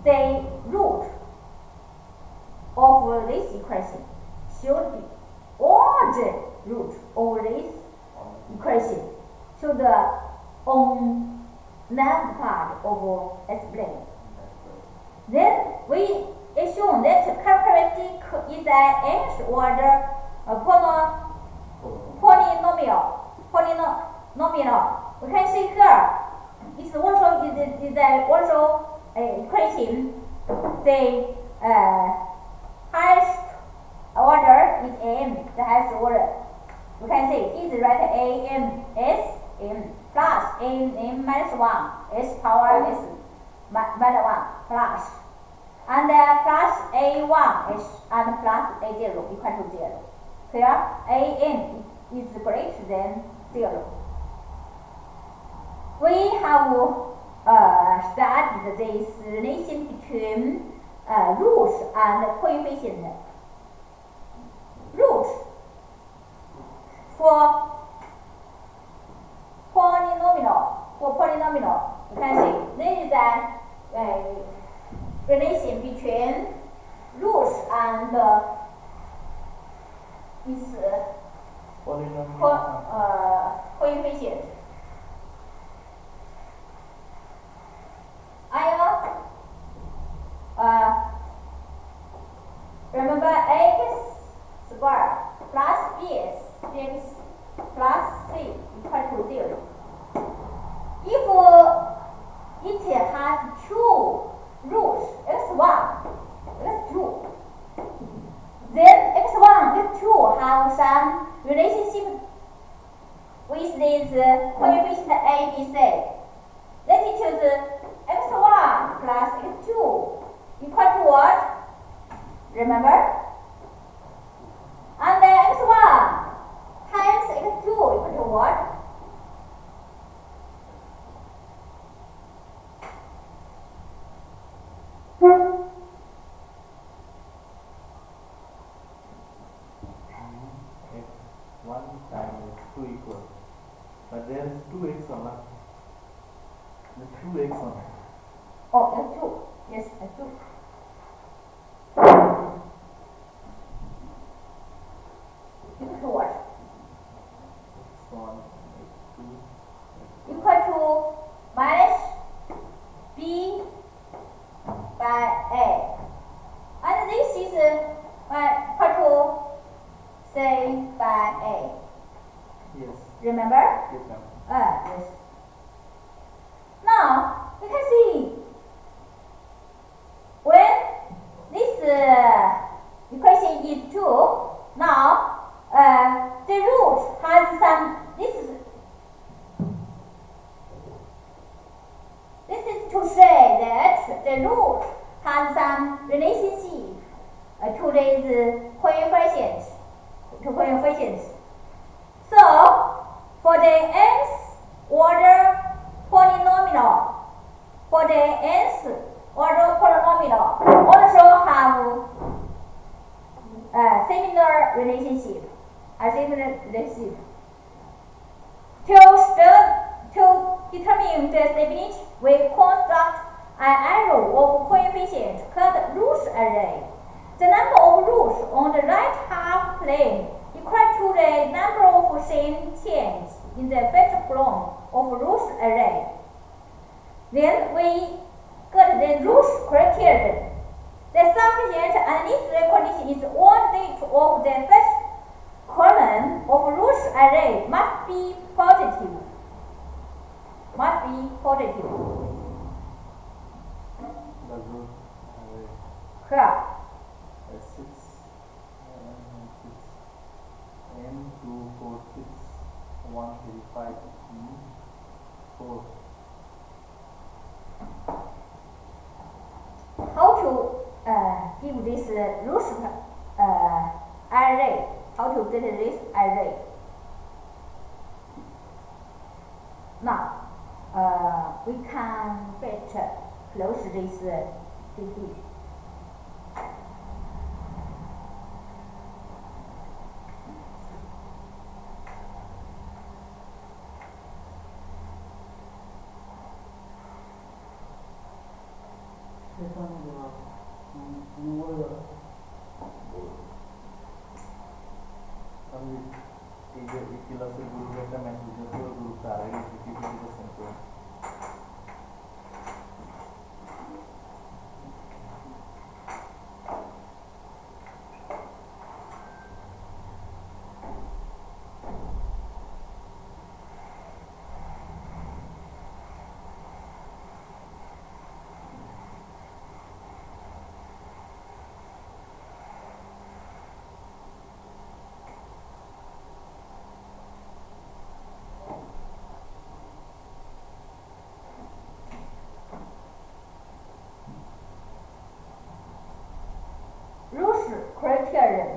The root of this equation should be all the root of this equation should be on left part of S plane. Then we assume that characteristic is an nth order polynomial. We can see here it's also also equation. The highest order is m. The highest order, we can see is right am s m plus m minus 1 s power s minus 1 plus, and plus a1 s and plus a0 equal to 0. Here am is greater than 0. We have studied this relation between roots and coefficient. Roots for polynomial, you can see there is a relation between roots and its coefficient. Remember x squared plus bx plus c equal to 0. If it has two roots, x1, x2, then x1, x2 have some relationship with this coefficient a, b, c. Let me choose x1 plus x2 equal to what? Remember? And then x1 times x2 equal to what? X1 times x2 equal. But there is 2x on that. There's 2x on it. Oh, x2. Yes, x2. Equal to what? X1, x2. Equal to minus b by a. And this is equal to c by a. Yes. Remember? Yes, ma'am. Yes. Now, you can see when this equation is 2, now the root has some, this is to say that the root has some relationship to these coefficients. So, for the nth order polynomial, also have a similar relationship. To determine the stability, we construct an array of coefficients called Routh-Array. The number of roots on the right half plane equal to the number of same chains in the first column of Routh-Array. Then we got the Routh criterion. The sufficient and necessary condition is one digit of the first column of Routh-Array must be positive. The root Here. 6 n 2 4 6 1 3 5 4. How to give this Routh array? How to get this array? Now, we can better close this division. Routh criterion.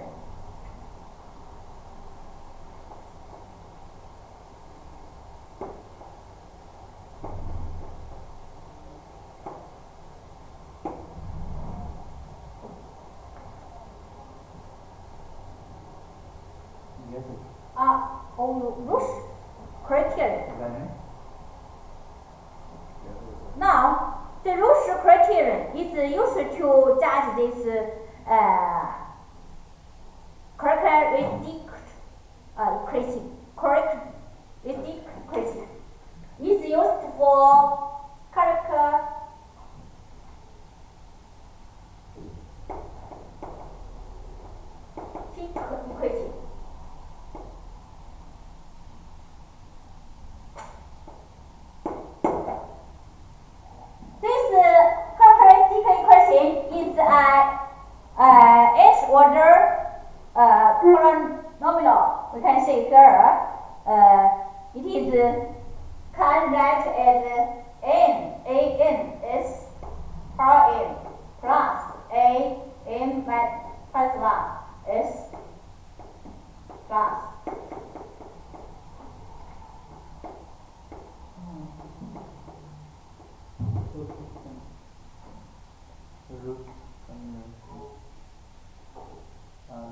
criterion. Now, the Routh criterion is used to judge this characteristic equation. Is used for characteristic equation. This characteristic equation is a h-order polynomial. We can see here it is can write as n s power n plus n plus 1 s plus root convention R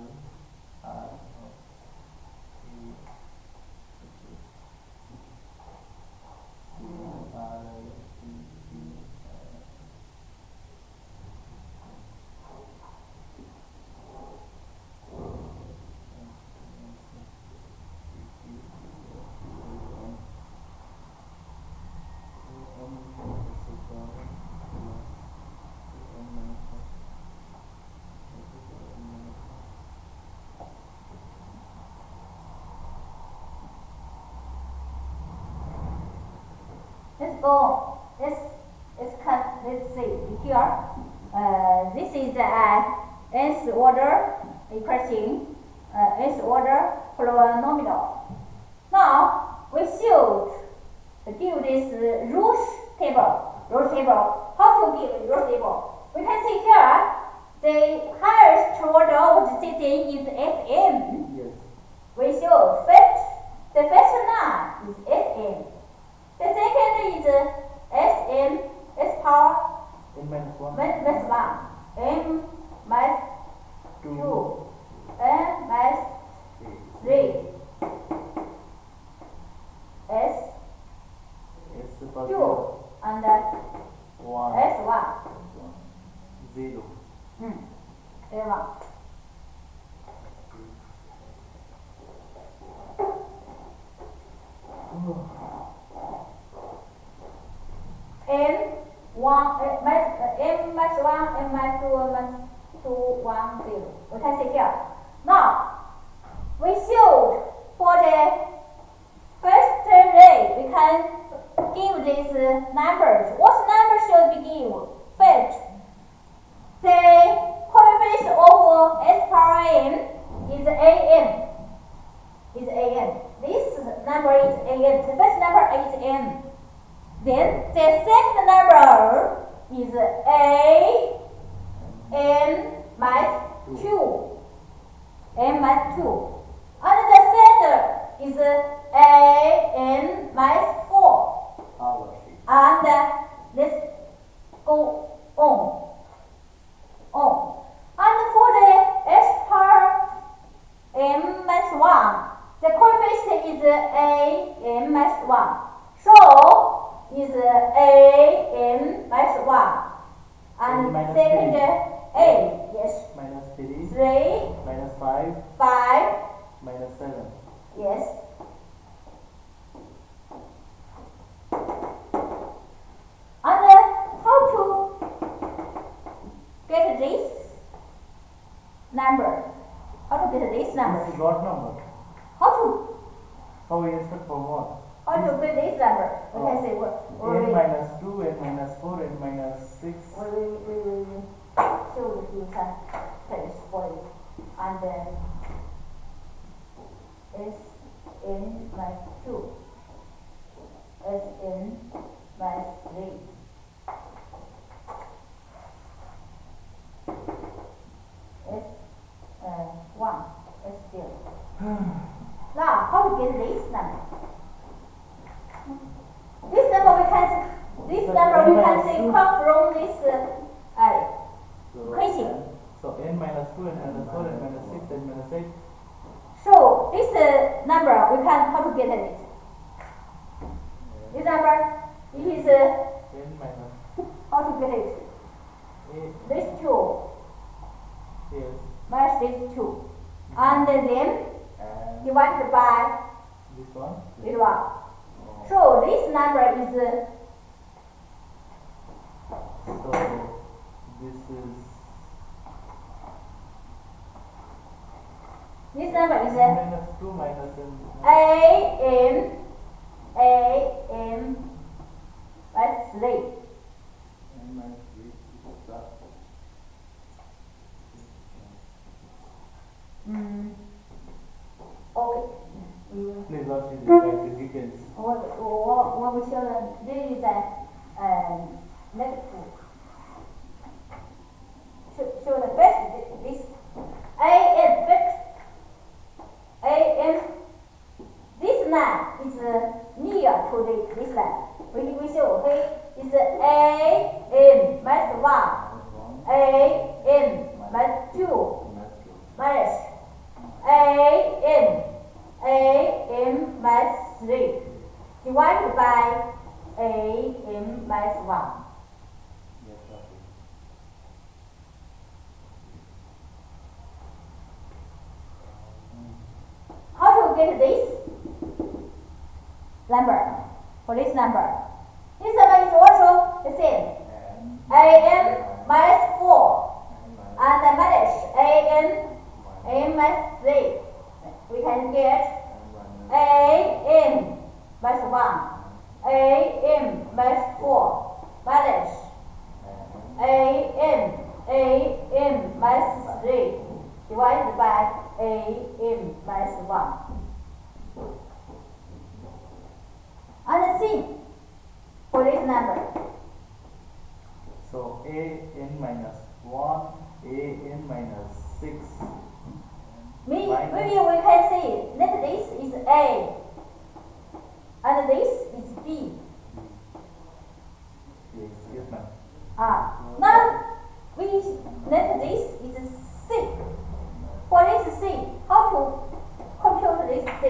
Let's go. Let's see here. This is a nth order equation, nth order polynomial. Now we should give this Routh table. How to give Routh table? We can see here the highest order of the system is Fm. Yes. We should the first line is Sm. The second is Sm, S power n minus 1 minus 1, m minus 2, n minus 3, S S 2, and 1 S1. 0 S1. M minus 1, M minus 2, minus 2, 1, 0. We can see here. Now, we should, for the first ray, we can give these numbers. What number should be given? First, the coefficient of S power n is an. This number is an. The first number is n. Then the second number is n minus 2. N minus 2. And the third is n minus 4. And let's go on. And for the S power n minus 1, the coefficient is n minus 1. So is n minus 1. And minus second 3. Yes. minus 3 3, minus 5 5, minus 7 yes. And how to get this number? How to get this number? This is odd number. How to? So we instead from what? How to get this number? We can say what? n minus 2, n minus 4, n minus 6. We show you some place for it. And S n minus 2, S n minus 3. S 1, S 0. Now, how to get this number? This number we can see come from this equation. So n minus 2, n minus 4, n minus 6, n minus 8. So this number we can how to get it? This number, it is n minus how to get it? a. This 2 Yes. minus this 2. And then And divided by this one. this one. Oh. So this number is So this is this number is minus 2 minus n. a m by 3. N minus 3 is plus. Okay. Please watch it write the details. 我不晓得，这里在那个图。So the first this a fixed this line is near to this line. We show is a minus 1 a minus 2 minus a minus 3 divided by a minus 1. Yes, okay. How to get this number? For this number, this number is also the same. A minus 4 and minus a minus 3. We can get a minus 1, a minus 4 minus a minus 3 divided by a minus 1. And see for this number. So a n minus 1, a n minus 6. Maybe we can say that this is A and this is B. Yes, ma'am. Now we let this is C. For this C, how to compute this C?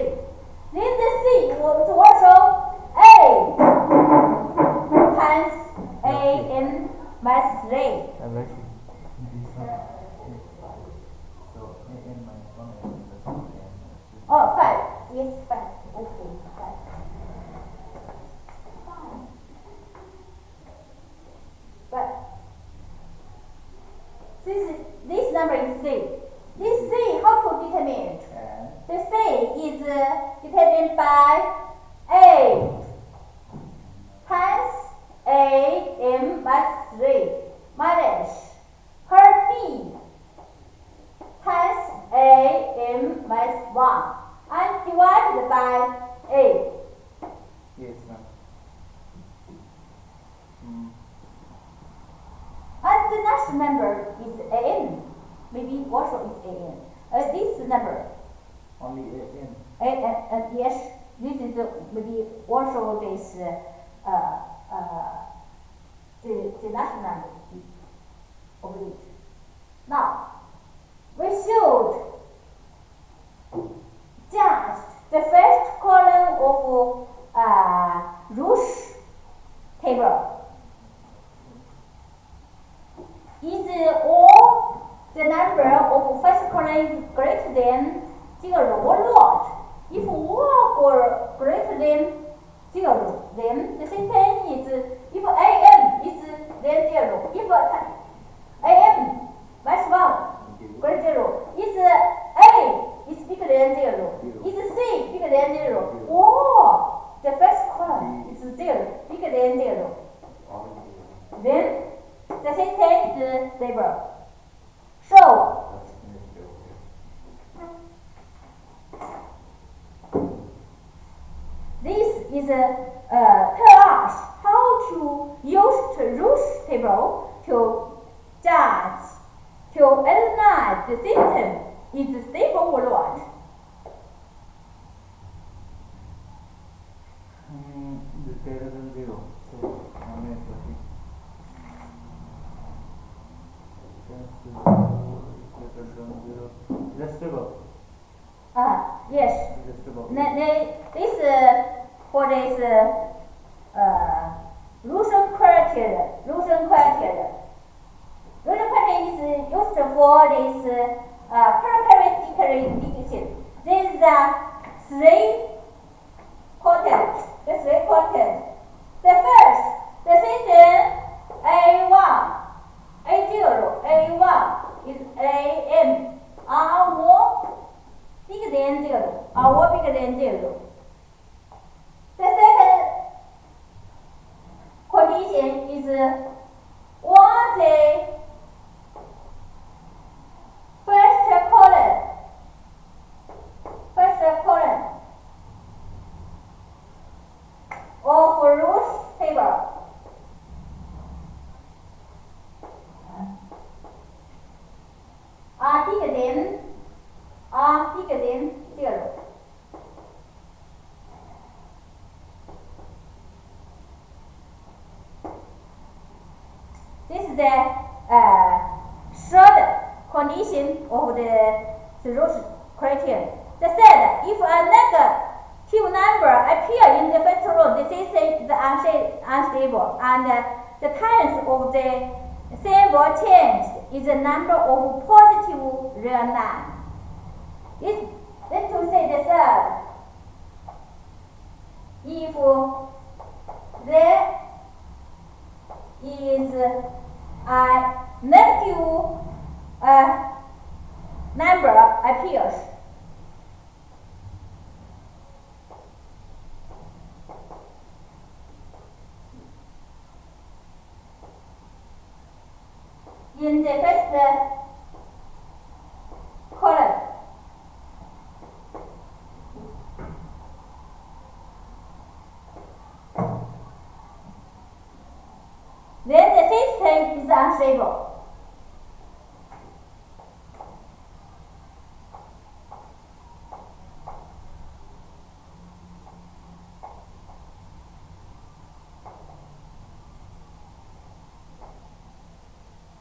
Then the C was also A times a n minus 3. I'm right. So a n minus 1 a n minus 3. Oh, 5. Yes, 5. Okay, 5. But this number is C. This C, how to determine it? The C is determined by A times a m minus 3 minus her B times a m minus 1 and divided by A. Yes, ma'am. And the next number is an. Maybe also is an. This number, Only a n. yes, this is maybe also this the next number of it. Now we should just the first column of Routh table. Is all the number of first column is greater than 0 or not? If all or greater than 0, then the sentence is if am is then 0. If am minus 1 greater 0, is a is bigger than 0, is c bigger than 0, or the first column is 0 bigger than 0, then the sentence is stable. So this is tell us how to use the Routh table to judge, to analyze the system is stable or not. This greater than 0. So I'm going to put greater than 0. Just stable. Yes. Just stable. This for this Routh-Hurwitz criterion. Routh-Hurwitz is used for this characteristic indication. There is three contents. The first, the system A1, A0, A1 is AM, R1 bigger than 0, R1 bigger than 0. The second condition is one the first column of Routh table are bigger than 0. This is the third condition of the Routh criterion. The third, if a negative number appears in the first row, the system is unstable, and the times of the symbol changed is the number of positive real numbers. Let's say the third. If there is a negative number appears, in the first column, then the system is unstable.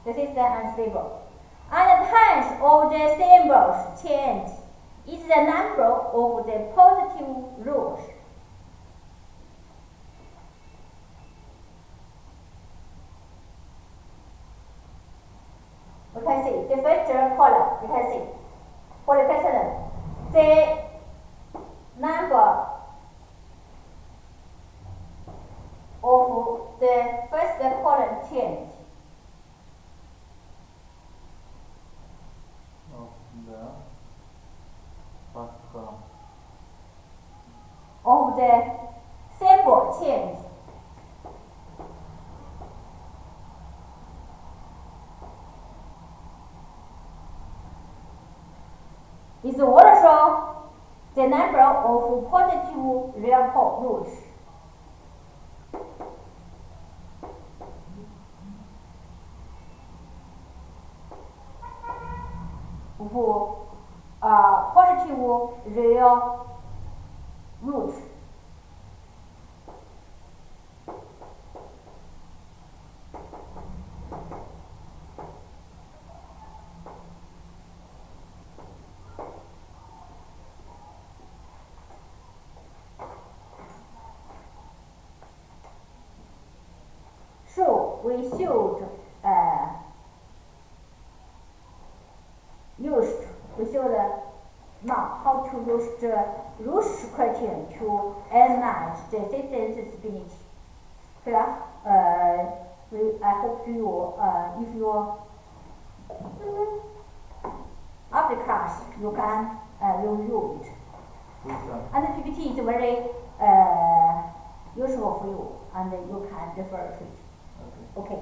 The system unstable. And the times of the symbols change is the number of the positive rows. We can see the first column. We can see for the pattern, the number of the first column change. Of the symbol change. Is also the number of positive real roots. For positive real roots. So we should now how to use the Routh criterion to analyze the system's stability. Clear? I hope you, if you after class you can review it. And the PPT is very useful for you, and you can refer to it. Okay.